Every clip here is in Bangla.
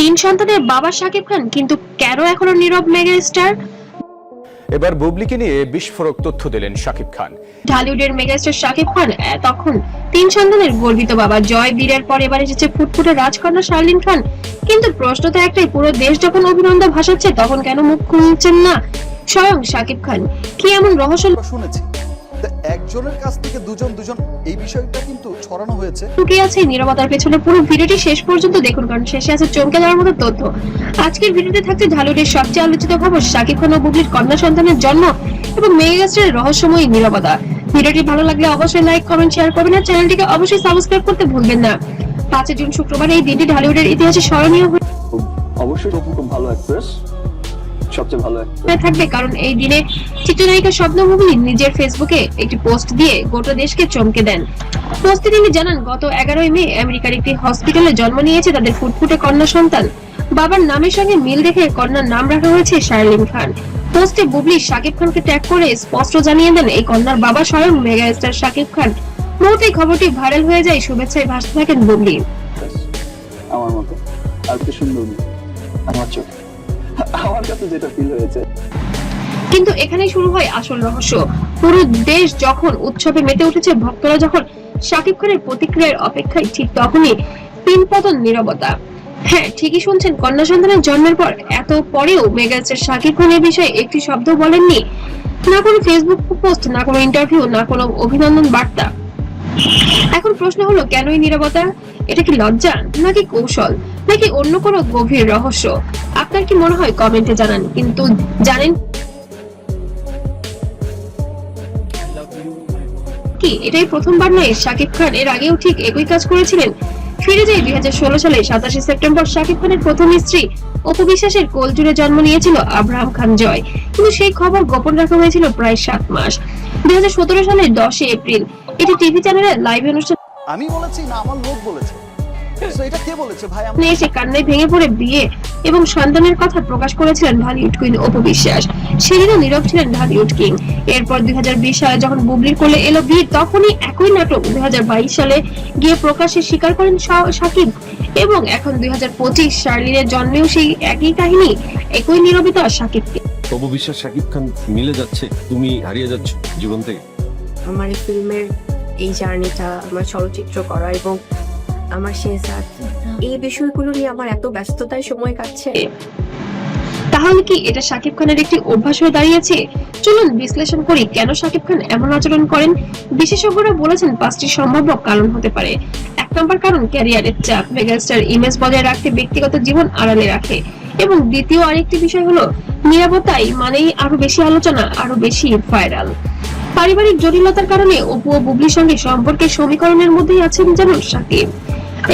তিন সন্তানের বাবা শাকিব খান, কিন্তু কেন এখনো নীরব মেগা স্টার? এবার বুবলিকে নিয়ে বিস্ফোরক তথ্য দিলেন শাকিব খান। ঢালিউডের মেগাস্টার শাকিব খান তখন তিন সন্তানের গর্বিত বাবা। জয় বীরের পর এবার এসেছে ফুটফুটে রাজকন্যা শার্লিন খান। কিন্তু প্রশ্ন তো একটাই, পুরো দেশ যখন অভিনন্দন ভাসাচ্ছে তখন কেন মুখ খুলছেন না স্বয়ং শাকিব খান? কি এমন রহস্য শুনেছি একজনের কাছ থেকে দুজন এই বিষয়টা কিন্তু ছড়ানো হয়েছে। লুকিয়ে আছে নীরবতার পেছনে? পুরো ভিডিওটি শেষ পর্যন্ত দেখুন, কারণ শেষে আছে চমকে দেওয়ার মতো তথ্য। আজকের ভিডিওতে থাকছে ঢালিউডের সবচেয়ে আলোচিত খবর, শাকিব খান ও বুবলির কন্যা সন্তানের জন্ম এবং মেগাস্টারের রহস্যময় নীরবতা। ভিডিওটি ভালো লাগলে অবশ্যই লাইক, কমেন্ট, শেয়ার করবেন আর চ্যানেলটিকে অবশ্যই সাবস্ক্রাইব করতে ভুলবেন না। 5 জুন শুক্রবার এই দিনটি ঢালিউডের ইতিহাসে স্মরণীয় অবশ্যই খুব ভালো অ্যাক্ট্রেস, সবচেয়ে ভালো থাকবে, কারণ এই দিনে চিত্রনায়িকা স্বপ্ন বুবলি নিজের ফেসবুকে একটি পোস্ট দিয়ে গোটা দেশকে চমকে দেন। পোস্টে তিনি জানান, গত 11 মে আমেরিকার একটি হসপিটালে জন্ম নিয়েছে তাদের ফুটফুটে কন্যা সন্তান। বাবার নামের সঙ্গে মিল রেখে কন্যার নাম রাখা হয়েছে শার্লিন খান। পোস্টে বুবলি শাকিব খানকে ট্যাগ করে স্পষ্ট জানিয়ে দেন এই কন্যার বাবা স্বয়ং মেগা স্টার শাকিব খান। মুহূর্তেই খবরটি ভাইরাল হয়ে যায়, শুভেচ্ছায় ভাসতে থাকেন বুবলি। আমার মতো আর কি সুন্দর আমার চোখ, আমার কাছে যেটা ফিল হয়েছে। কিন্তু এখানেই শুরু হয় আসল রহস্য। পুরো দেশ যখন উৎসবে মেতে উঠেছে, ভক্তরা যখন শাকিব খানের প্রতিক্রিয়ার অপেক্ষায়, ঠিক তখনই পিনপতন নীরবতা। হ্যাঁ, ঠিকই শুনছেন, কন্যা সন্তানের জন্মের পর এত পরেও মেগাস্টার শাকিব খান এই বিষয়ে একটি শব্দ বলেননি। না কোনো ফেসবুক পোস্ট, না কোনো ইন্টারভিউ, না কোনো অভিনন্দন বার্তা। এখন প্রশ্ন হলো, কেন এই নীরবতা? এটা কি লজ্জা, নাকি কৌশল, নাকি অন্য কোনো গভীর রহস্য? আপনার কি মনে হয় কমেন্টে জানান। কিন্তু জানেন কি, এটাই প্রথমবার নয়। শাকিব খান এর আগেও ঠিক একই কাজ করেছিলেন। ফিরে যাই 2016 সালে 27 সেপ্টেম্বর, শাকিব খানের প্রথম স্ত্রী অপু বিশ্বাসের কোল জুড়ে জন্ম নিয়েছিল আব্রাহাম খান জয়, কিন্তু সেই খবর গোপন রাখা হয়েছিল প্রায় 7 মাস। 2017 সালের 10 এপ্রিল এটি টিভি চ্যানেলে লাইভ অনুষ্ঠান আমি বলেছি না, আমার লোক বলেছে। সো এটা কে বলেছে ভাই? এসে কান্নায় ভেঙে পড়ে বিয়ে এবং সন্তানের কথা প্রকাশ করেছিলেন ঢালিউড কুইন অপু বিশ্বাস। সেদিনও নীরব ছিলেন ঢালিউড কিং। এরপর 2020 সালে যখন বুবলির কোলে এলো বীর, তখনই একই নাটক 2022 সালে গিয়ে প্রকাশ্যে স্বীকার করেন শাকিব। এবং এখন 2025 শার্লিনের জন্মেও সেই একই কাহিনী, একই নীরবতা শাকিবকে। অপু বিশ্বাস শাকিব খান মিলে যাচ্ছে, তুমি হারিয়ে যাচ্ছ জীবন থেকে। আমার এই ফিল্মের এই জার্নিটা, আমার চলচ্চিত্র করা এবং আমার শেহজাদ, এই বিষয়গুলো নিয়ে আমার এত ব্যস্ততায় সময় কাটছে। তাহলে কি এটা শাকিব খানের একটি অভ্যাস হয়ে দাঁড়িয়েছে? চলুন বিশ্লেষণ করি কেন শাকিব খান এমন আচরণ করেন। বিশেষজ্ঞরা বলেছেন 5টি সম্ভাব্য কারণ হতে পারে। 1 নম্বর কারণ, ক্যারিয়ারের চাপ। মেগাস্টার ইমেজ বজায় রাখতে ব্যক্তিগত জীবন আড়ালে রাখে। এবং দ্বিতীয় আরেকটি বিষয় হলো নীরবতাই মানেই আরো বেশি আলোচনা, আরো বেশি ভাইরাল। পারিবারিক জটিলতার কারণে অপু ও বুবলির সঙ্গে সম্পর্কের সমীকরণের মধ্যেই আছেন যেন শাকিব।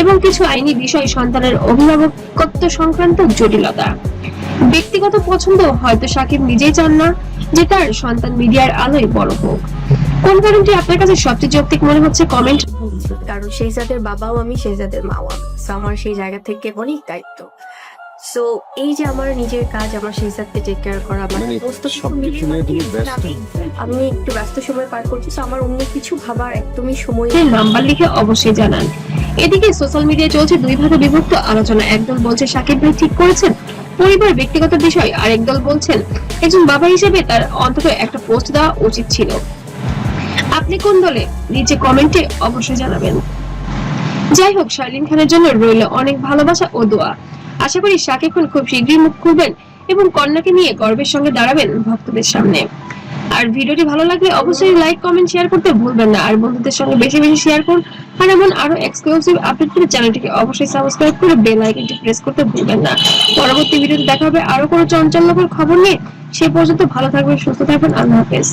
এবং কিছু আইনি বিষয়, সন্তানের অভিভাবকত্ব সংক্রান্ত জটিলতা। ব্যক্তিগত পছন্দ, হয়তো শাকিব নিজেই চান না যে তার সন্তান মিডিয়ার আলোয় বড় হোক। কোন কারণটি আপনার কাছে সবচেয়ে যৌক্তিক মনে হচ্ছে কমেন্ট। কারণ শেহজাদের বাবাও আমি, শেহজাদের মাও আমি, আমার সেই জায়গা থেকে অনেক দায়িত্ব। সো এই যে আমার নিজের কাজ, আমার শেহজাদকে টেক কেয়ার করা, আমার সমস্ত কিছু আমি একটু ব্যস্ত সময় পার করছি। তো আমার অন্য কিছু ভাবার একদমই সময়। নাম্বার লিখে অবশ্যই জানান। এদিকে সোশ্যাল মিডিয়ায় চলছে 2 ভাগে বিভক্ত আলোচনা। একদল বলছে শাকিব ভাই ঠিক করেছেন, পরিবার ব্যক্তিগত বিষয়। আর একদল বলছেন একজন বাবা হিসেবে তার অন্তত একটা পোস্ট দেওয়া উচিত ছিল। আপনি কোন দলে? নিচে কমেন্টে অবশ্যই জানাবেন। যাই হোক, শার্লিন খানের জন্য রইল অনেক ভালোবাসা ও দোয়া। আশা করি শাকিব খান খুব শীঘ্রই মুখ খুলবেন এবং কন্যাকে নিয়ে গর্বের সঙ্গে দাঁড়াবেন ভক্তদের সামনে। আর ভিডিওটি ভালো লাগলে অবশ্যই লাইক, কমেন্ট, শেয়ার করতে ভুলবেন না। আর বন্ধুদের সঙ্গে বেশি বেশি শেয়ার করুন। আর এমন আরো এক্সক্লুসিভ আপডেট পেতে চ্যানেলটিকে অবশ্যই সাবস্ক্রাইব করে বেল আইকনটি প্রেস করতে ভুলবেন না। পরবর্তী ভিডিওতে দেখা হবে আরো কোনো চঞ্চলকর খবর নিয়ে। সে পর্যন্ত ভালো থাকবেন, সুস্থ থাকবেন। আল্লাহ হাফেজ।